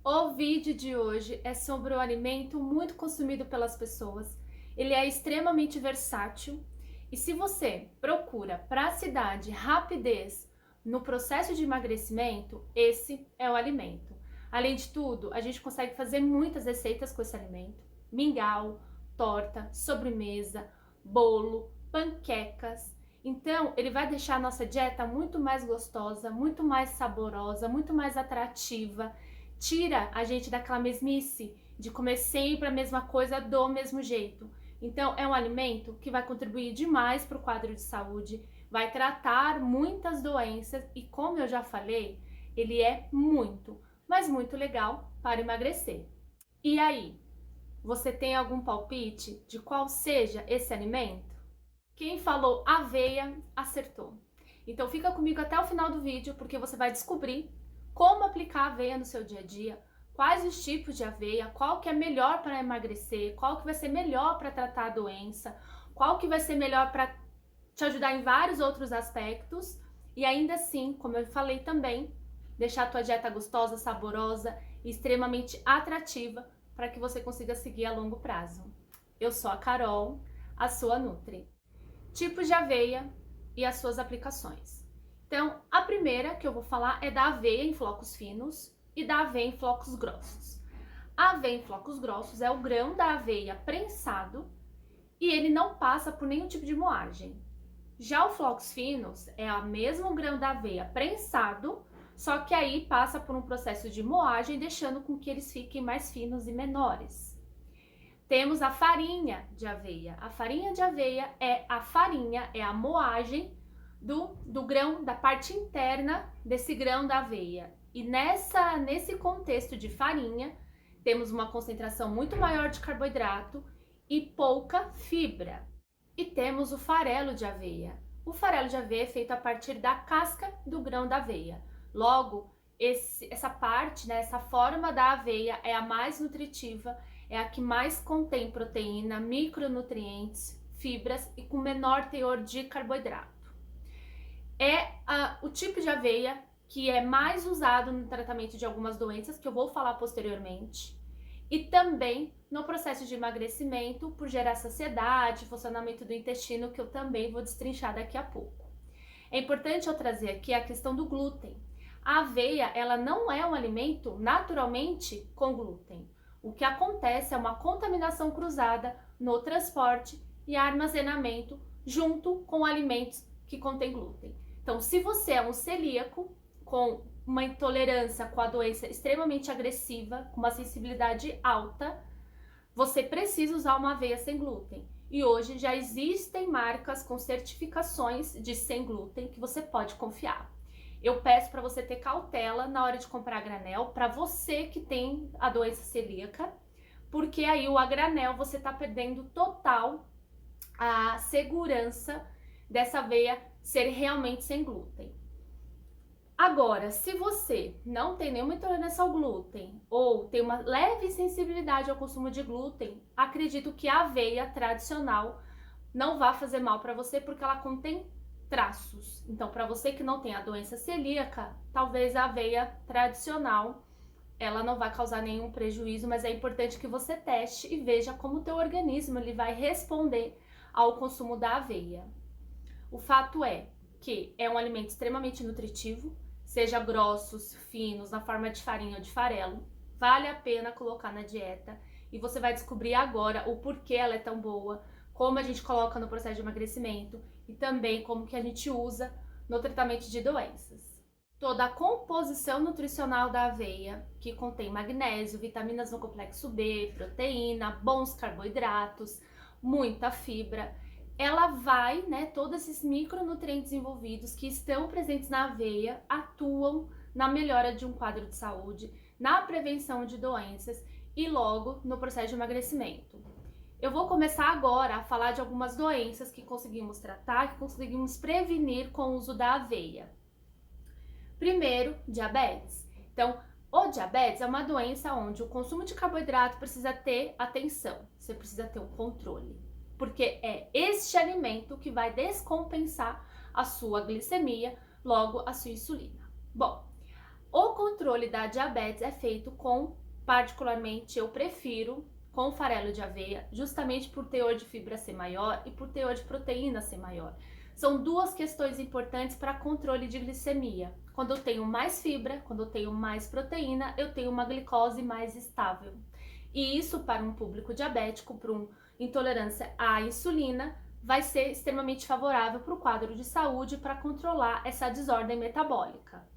O vídeo de hoje é sobre um alimento muito consumido pelas pessoas. Ele é extremamente versátil e se você procura praticidade, rapidez no processo de emagrecimento, esse é o alimento. Além de tudo, a gente consegue fazer muitas receitas com esse alimento: mingau, torta, sobremesa, bolo, panquecas. Então, ele vai deixar a nossa dieta muito mais gostosa, muito mais saborosa, muito mais atrativa. Tira a gente daquela mesmice de comer sempre a mesma coisa do mesmo jeito. Então, é um alimento que vai contribuir demais para o quadro de saúde, vai tratar muitas doenças e, como eu já falei, ele é muito, mas muito legal para emagrecer. E aí, você tem algum palpite de qual seja esse alimento? Quem falou aveia acertou. Então fica comigo até o final do vídeo porque você vai descobrir como aplicar a aveia no seu dia a dia, quais os tipos de aveia, qual que é melhor para emagrecer, qual que vai ser melhor para tratar a doença, qual que vai ser melhor para te ajudar em vários outros aspectos e ainda assim, como eu falei também, deixar a tua dieta gostosa, saborosa e extremamente atrativa para que você consiga seguir a longo prazo. Eu sou a Carol, a sua Nutri. Tipos de aveia e as suas aplicações. Então, a primeira que eu vou falar é da aveia em flocos finos e da aveia em flocos grossos. A aveia em flocos grossos é o grão da aveia prensado e ele não passa por nenhum tipo de moagem. Já o flocos finos é o mesmo grão da aveia prensado, só que aí passa por um processo de moagem, deixando com que eles fiquem mais finos e menores. Temos a farinha de aveia. A farinha de aveia é a farinha, é a moagem do grão, da parte interna desse grão da aveia. E nesse contexto de farinha, temos uma concentração muito maior de carboidrato e pouca fibra. E temos o farelo de aveia. O farelo de aveia é feito a partir da casca do grão da aveia. Logo, essa parte, né, essa forma da aveia é a mais nutritiva, é a que mais contém proteína, micronutrientes, fibras e com menor teor de carboidrato. É o tipo de aveia que é mais usado no tratamento de algumas doenças, que eu vou falar posteriormente, e também no processo de emagrecimento, por gerar saciedade, funcionamento do intestino, que eu também vou destrinchar daqui a pouco. É importante eu trazer aqui a questão do glúten. A aveia, ela não é um alimento naturalmente com glúten. O que acontece é uma contaminação cruzada no transporte e armazenamento junto com alimentos que contêm glúten. Então, se você é um celíaco com uma intolerância com a doença extremamente agressiva, com uma sensibilidade alta, você precisa usar uma aveia sem glúten. E hoje já existem marcas com certificações de sem glúten que você pode confiar. Eu peço para você ter cautela na hora de comprar a granel, para você que tem a doença celíaca, porque aí o a granel você está perdendo total a segurança dessa aveia ser realmente sem glúten. Agora, se você não tem nenhuma intolerância ao glúten ou tem uma leve sensibilidade ao consumo de glúten, acredito que a aveia tradicional não vai fazer mal para você porque ela contém traços. Então, para você que não tem a doença celíaca, talvez a aveia tradicional ela não vai causar nenhum prejuízo, mas é importante que você teste e veja como o teu organismo ele vai responder ao consumo da aveia. O fato é que é um alimento extremamente nutritivo, seja grossos, finos, na forma de farinha ou de farelo, vale a pena colocar na dieta e você vai descobrir agora o porquê ela é tão boa, como a gente coloca no processo de emagrecimento e também como que a gente usa no tratamento de doenças. Toda a composição nutricional da aveia, que contém magnésio, vitaminas no complexo B, proteína, bons carboidratos, muita fibra, ela vai, né, todos esses micronutrientes envolvidos que estão presentes na aveia atuam na melhora de um quadro de saúde, na prevenção de doenças e logo no processo de emagrecimento. Eu vou começar agora a falar de algumas doenças que conseguimos tratar, que conseguimos prevenir com o uso da aveia. Primeiro, diabetes. Então, o diabetes é uma doença onde o consumo de carboidrato precisa ter atenção, você precisa ter um controle, porque é este alimento que vai descompensar a sua glicemia, logo a sua insulina. Bom, O controle da diabetes é feito particularmente, eu prefiro com farelo de aveia, justamente por teor de fibra ser maior e por teor de proteína ser maior. São duas questões importantes para controle de glicemia. Quando eu tenho mais fibra, quando eu tenho mais proteína, eu tenho uma glicose mais estável. E isso para um público diabético, para uma intolerância à insulina, vai ser extremamente favorável para o quadro de saúde para controlar essa desordem metabólica.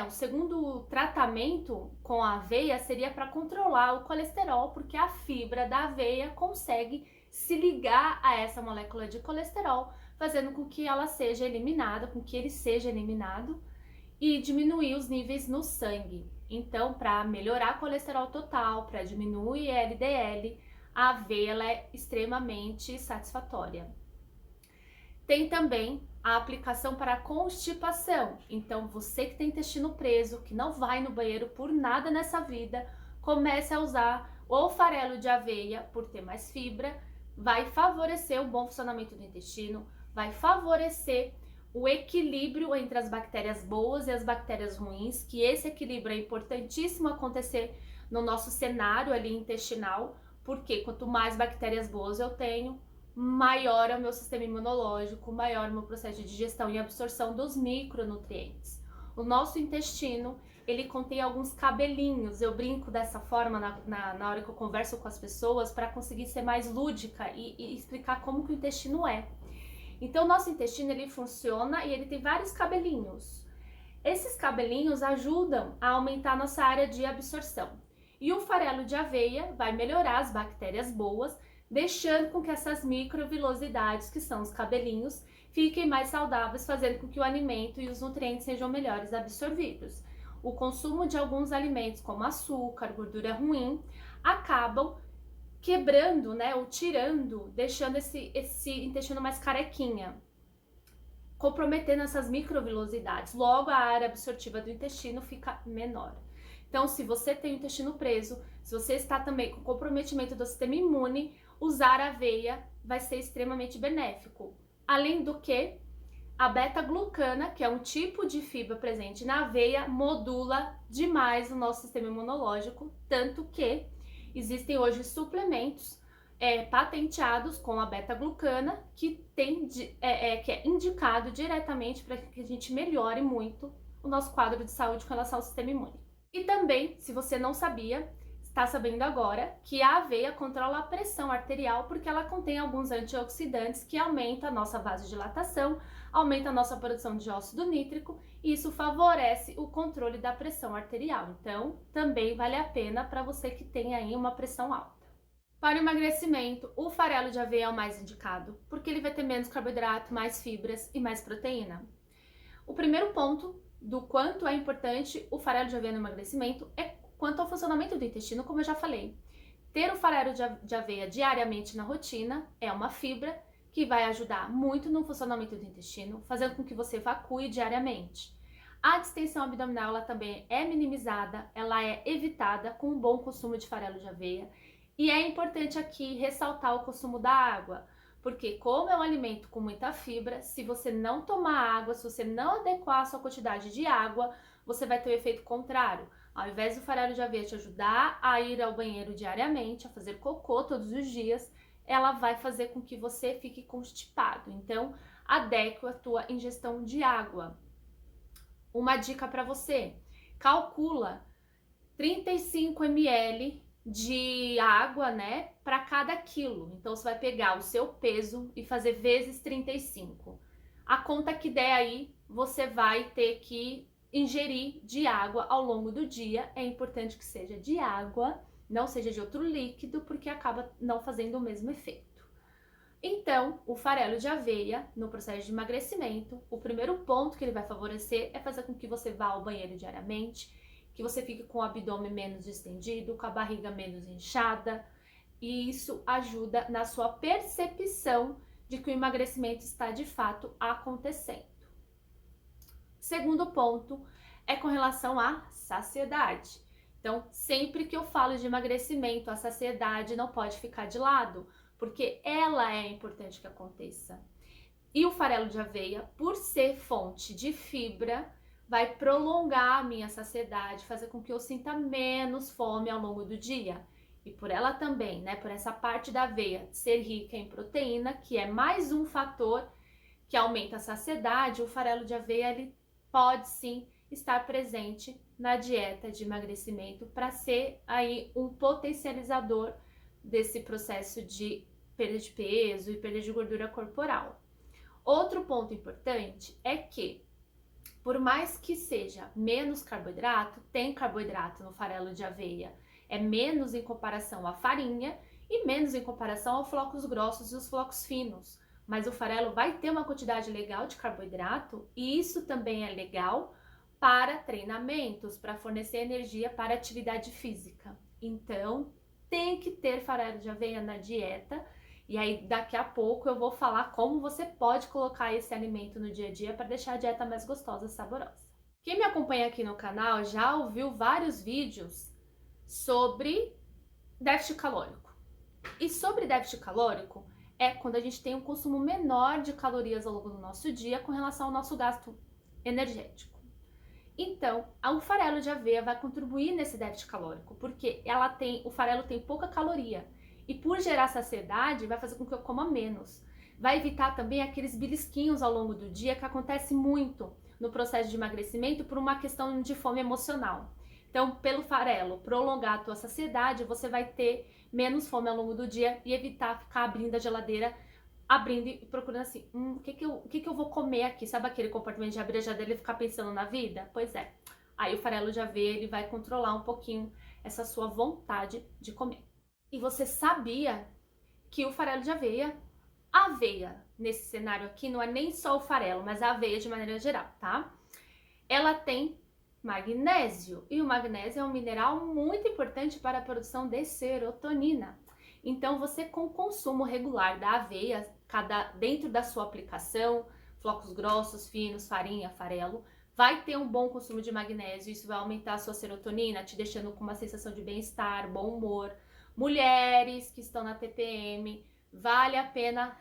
O segundo tratamento com a aveia seria para controlar o colesterol, porque a fibra da aveia consegue se ligar a essa molécula de colesterol, fazendo com que ela seja eliminada, com que ele seja eliminado e diminuir os níveis no sangue. Então, para melhorar o colesterol total, para diminuir LDL, a aveia ela é extremamente satisfatória. Tem também a aplicação para constipação. Então, você que tem intestino preso, que não vai no banheiro por nada nessa vida, comece a usar o farelo de aveia por ter mais fibra, vai favorecer o bom funcionamento do intestino, vai favorecer o equilíbrio entre as bactérias boas e as bactérias ruins, que esse equilíbrio é importantíssimo acontecer no nosso cenário ali intestinal, porque quanto mais bactérias boas eu tenho, maior é o meu sistema imunológico, maior é o meu processo de digestão e absorção dos micronutrientes. O nosso intestino, ele contém alguns cabelinhos, eu brinco dessa forma na hora que eu converso com as pessoas para conseguir ser mais lúdica e explicar como que o intestino é. Então, o nosso intestino, ele funciona e ele tem vários cabelinhos. Esses cabelinhos ajudam a aumentar a nossa área de absorção. E o farelo de aveia vai melhorar as bactérias boas, deixando com que essas microvilosidades, que são os cabelinhos, fiquem mais saudáveis, fazendo com que o alimento e os nutrientes sejam melhores absorvidos. O consumo de alguns alimentos, como açúcar, gordura ruim, acabam quebrando, né, ou tirando, deixando esse intestino mais carequinha, comprometendo essas microvilosidades. Logo, a área absortiva do intestino fica menor. Então, se você tem o intestino preso, se você está também com comprometimento do sistema imune, usar a aveia vai ser extremamente benéfico. Além do que, a beta-glucana, que é um tipo de fibra presente na aveia, modula demais o nosso sistema imunológico, tanto que existem hoje suplementos patenteados com a beta-glucana que é indicado diretamente para que a gente melhore muito o nosso quadro de saúde com relação ao sistema imune. E também, se você não sabia, está sabendo agora que a aveia controla a pressão arterial porque ela contém alguns antioxidantes que aumentam a nossa vasodilatação, aumenta a nossa produção de óxido nítrico e isso favorece o controle da pressão arterial. Então, também vale a pena para você que tem aí uma pressão alta. Para o emagrecimento, o farelo de aveia é o mais indicado, porque ele vai ter menos carboidrato, mais fibras e mais proteína. O primeiro ponto do quanto é importante o farelo de aveia no emagrecimento é quanto ao funcionamento do intestino, como eu já falei. Ter o farelo de aveia diariamente na rotina é uma fibra que vai ajudar muito no funcionamento do intestino, fazendo com que você evacue diariamente. A distensão abdominal ela também é minimizada, ela é evitada com um bom consumo de farelo de aveia. E é importante aqui ressaltar o consumo da água, porque como é um alimento com muita fibra, se você não tomar água, se você não adequar a sua quantidade de água, você vai ter o efeito contrário. Ao invés do farelo de aveia te ajudar a ir ao banheiro diariamente, a fazer cocô todos os dias, ela vai fazer com que você fique constipado. Então, adeque a tua ingestão de água. Uma dica para você, calcula 35 ml de água, né, para cada quilo. Então, você vai pegar o seu peso e fazer vezes 35. A conta que der aí, você vai ter que ingerir de água ao longo do dia. É importante que seja de água, não seja de outro líquido, porque acaba não fazendo o mesmo efeito. Então, o farelo de aveia, no processo de emagrecimento, o primeiro ponto que ele vai favorecer é fazer com que você vá ao banheiro diariamente, que você fique com o abdômen menos distendido, com a barriga menos inchada, e isso ajuda na sua percepção de que o emagrecimento está de fato acontecendo. Segundo ponto é com relação à saciedade. Então, sempre que eu falo de emagrecimento, a saciedade não pode ficar de lado, porque ela é importante que aconteça. E o farelo de aveia, por ser fonte de fibra, vai prolongar a minha saciedade, fazer com que eu sinta menos fome ao longo do dia. E por ela também, né, por essa parte da aveia ser rica em proteína, que é mais um fator que aumenta a saciedade, o farelo de aveia ele pode sim estar presente na dieta de emagrecimento para ser aí um potencializador desse processo de perda de peso e perda de gordura corporal. Outro ponto importante é que, por mais que seja menos carboidrato, tem carboidrato no farelo de aveia. É menos em comparação à farinha e menos em comparação aos flocos grossos e os flocos finos. Mas o farelo vai ter uma quantidade legal de carboidrato e isso também é legal para treinamentos, para fornecer energia para atividade física. Então, tem que ter farelo de aveia na dieta. E aí, daqui a pouco eu vou falar como você pode colocar esse alimento no dia a dia para deixar a dieta mais gostosa e saborosa. Quem me acompanha aqui no canal já ouviu vários vídeos sobre déficit calórico. E sobre déficit calórico é quando a gente tem um consumo menor de calorias ao longo do nosso dia com relação ao nosso gasto energético. Então, o farelo de aveia vai contribuir nesse déficit calórico, porque o farelo tem pouca caloria. E por gerar saciedade, vai fazer com que eu coma menos. Vai evitar também aqueles belisquinhos ao longo do dia que acontece muito no processo de emagrecimento por uma questão de fome emocional. Então, pelo farelo prolongar a tua saciedade, você vai ter menos fome ao longo do dia e evitar ficar abrindo a geladeira, abrindo e procurando assim, o que eu vou comer aqui? Sabe aquele comportamento de abrir a geladeira e ficar pensando na vida? Pois é. Aí o farelo de aveia, ele vai controlar um pouquinho essa sua vontade de comer. E você sabia que o farelo de aveia, a aveia nesse cenário aqui não é nem só o farelo, mas a aveia de maneira geral, tá? Ela tem magnésio e o magnésio é um mineral muito importante para a produção de serotonina. Então você com o consumo regular da aveia, dentro da sua aplicação, flocos grossos, finos, farinha, farelo, vai ter um bom consumo de magnésio, isso vai aumentar a sua serotonina, te deixando com uma sensação de bem-estar, bom humor. Mulheres que estão na TPM, vale a pena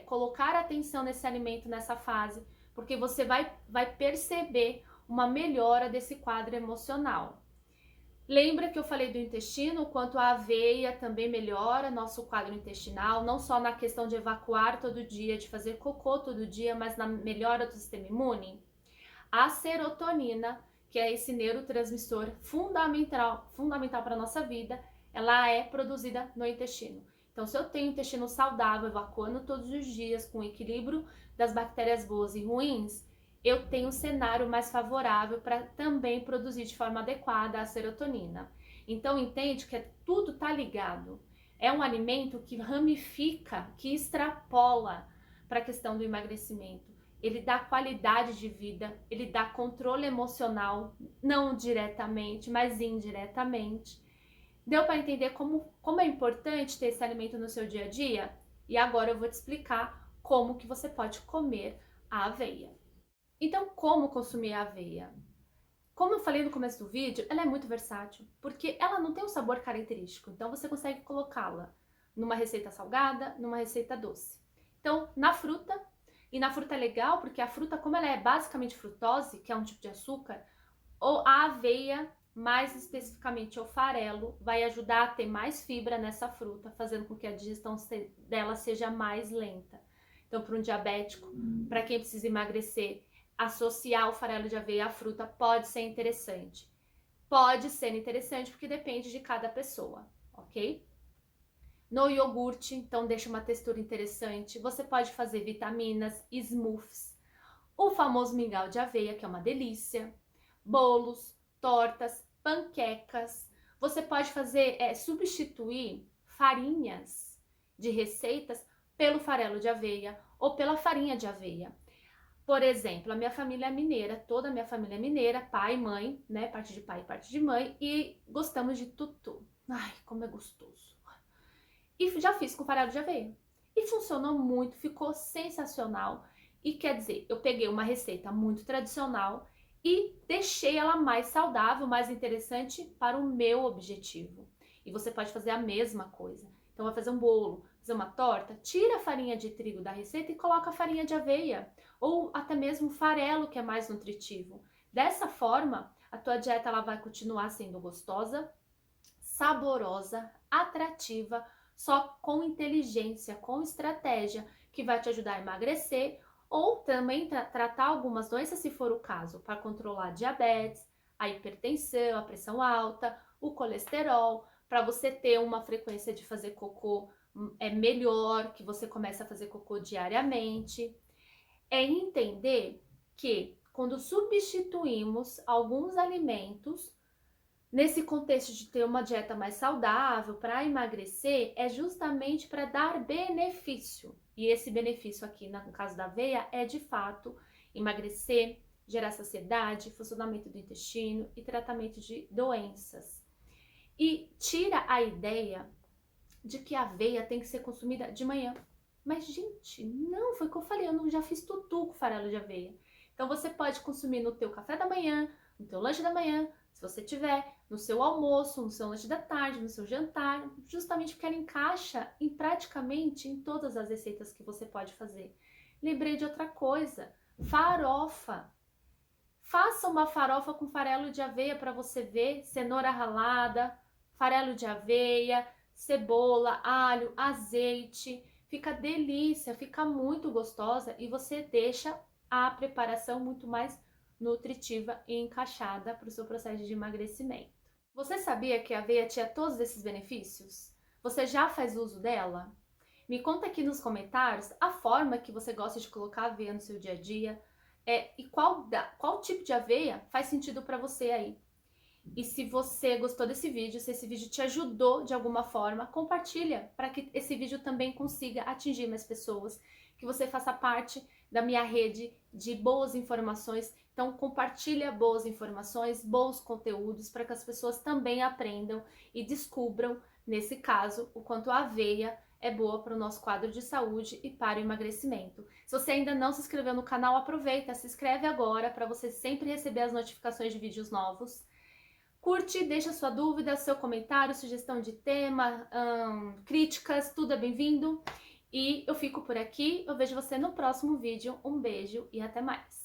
colocar atenção nesse alimento nessa fase, porque você vai perceber uma melhora desse quadro emocional. Lembra que eu falei do intestino, o quanto a aveia também melhora nosso quadro intestinal, não só na questão de evacuar todo dia, de fazer cocô todo dia, mas na melhora do sistema imune? A serotonina, que é esse neurotransmissor fundamental para a nossa vida, ela é produzida no intestino. Então, se eu tenho intestino saudável, evacuando todos os dias, com equilíbrio das bactérias boas e ruins, eu tenho um cenário mais favorável para também produzir de forma adequada a serotonina. Então, entende que tudo está ligado. É um alimento que ramifica, que extrapola para a questão do emagrecimento. Ele dá qualidade de vida, ele dá controle emocional, não diretamente, mas indiretamente. Deu para entender como é importante ter esse alimento no seu dia a dia? E agora eu vou te explicar como que você pode comer a aveia. Então, como consumir a aveia? Como eu falei no começo do vídeo, ela é muito versátil, porque ela não tem um sabor característico, então você consegue colocá-la numa receita salgada, numa receita doce. Então, na fruta, e na fruta é legal, porque a fruta, como ela é basicamente frutose, que é um tipo de açúcar, ou a aveia, mais especificamente o farelo, vai ajudar a ter mais fibra nessa fruta, fazendo com que a digestão dela seja mais lenta. Então, para um diabético, para quem precisa emagrecer, associar o farelo de aveia à fruta pode ser interessante. Pode ser interessante porque depende de cada pessoa, ok? No iogurte, então deixa uma textura interessante. Você pode fazer vitaminas, smoothies, o famoso mingau de aveia, que é uma delícia, bolos, tortas, panquecas. Você pode fazer, substituir farinhas de receitas pelo farelo de aveia ou pela farinha de aveia. Por exemplo, a minha família é mineira, toda a minha família é mineira, pai, mãe, né, parte de pai e parte de mãe, e gostamos de tutu. Ai, como é gostoso. E já fiz com farelo de aveia. E funcionou muito, ficou sensacional. E quer dizer, eu peguei uma receita muito tradicional e deixei ela mais saudável, mais interessante para o meu objetivo. E você pode fazer a mesma coisa. Então vai fazer um bolo, fazer uma torta, tira a farinha de trigo da receita e coloca a farinha de aveia, ou até mesmo farelo, que é mais nutritivo. Dessa forma, a tua dieta ela vai continuar sendo gostosa, saborosa, atrativa, só com inteligência, com estratégia, que vai te ajudar a emagrecer ou também tratar algumas doenças, se for o caso, para controlar a diabetes, a hipertensão, a pressão alta, o colesterol, para você ter uma frequência de fazer cocô melhor, que você comece a fazer cocô diariamente. É entender que quando substituímos alguns alimentos, nesse contexto de ter uma dieta mais saudável, para emagrecer, é justamente para dar benefício. E esse benefício aqui, no caso da aveia, é de fato emagrecer, gerar saciedade, funcionamento do intestino e tratamento de doenças. E tira a ideia de que a aveia tem que ser consumida de manhã. Mas, gente, não, foi o que eu falei, eu já fiz tutu com farelo de aveia. Então, você pode consumir no teu café da manhã, no teu lanche da manhã, se você tiver, no seu almoço, no seu lanche da tarde, no seu jantar, justamente porque ela encaixa em praticamente em todas as receitas que você pode fazer. Lembrei de outra coisa, farofa. Faça uma farofa com farelo de aveia para você ver, cenoura ralada, farelo de aveia, cebola, alho, azeite. Fica delícia, fica muito gostosa e você deixa a preparação muito mais nutritiva e encaixada para o seu processo de emagrecimento. Você sabia que a aveia tinha todos esses benefícios? Você já faz uso dela? Me conta aqui nos comentários a forma que você gosta de colocar a aveia no seu dia a dia e qual tipo de aveia faz sentido para você aí. E se você gostou desse vídeo, se esse vídeo te ajudou de alguma forma, compartilha para que esse vídeo também consiga atingir mais pessoas, que você faça parte da minha rede de boas informações. Então compartilha boas informações, bons conteúdos para que as pessoas também aprendam e descubram, nesse caso, o quanto a aveia é boa para o nosso quadro de saúde e para o emagrecimento. Se você ainda não se inscreveu no canal, aproveita, se inscreve agora para você sempre receber as notificações de vídeos novos. Curte, deixa sua dúvida, seu comentário, sugestão de tema, críticas, tudo é bem-vindo. E eu fico por aqui, eu vejo você no próximo vídeo. Um beijo e até mais!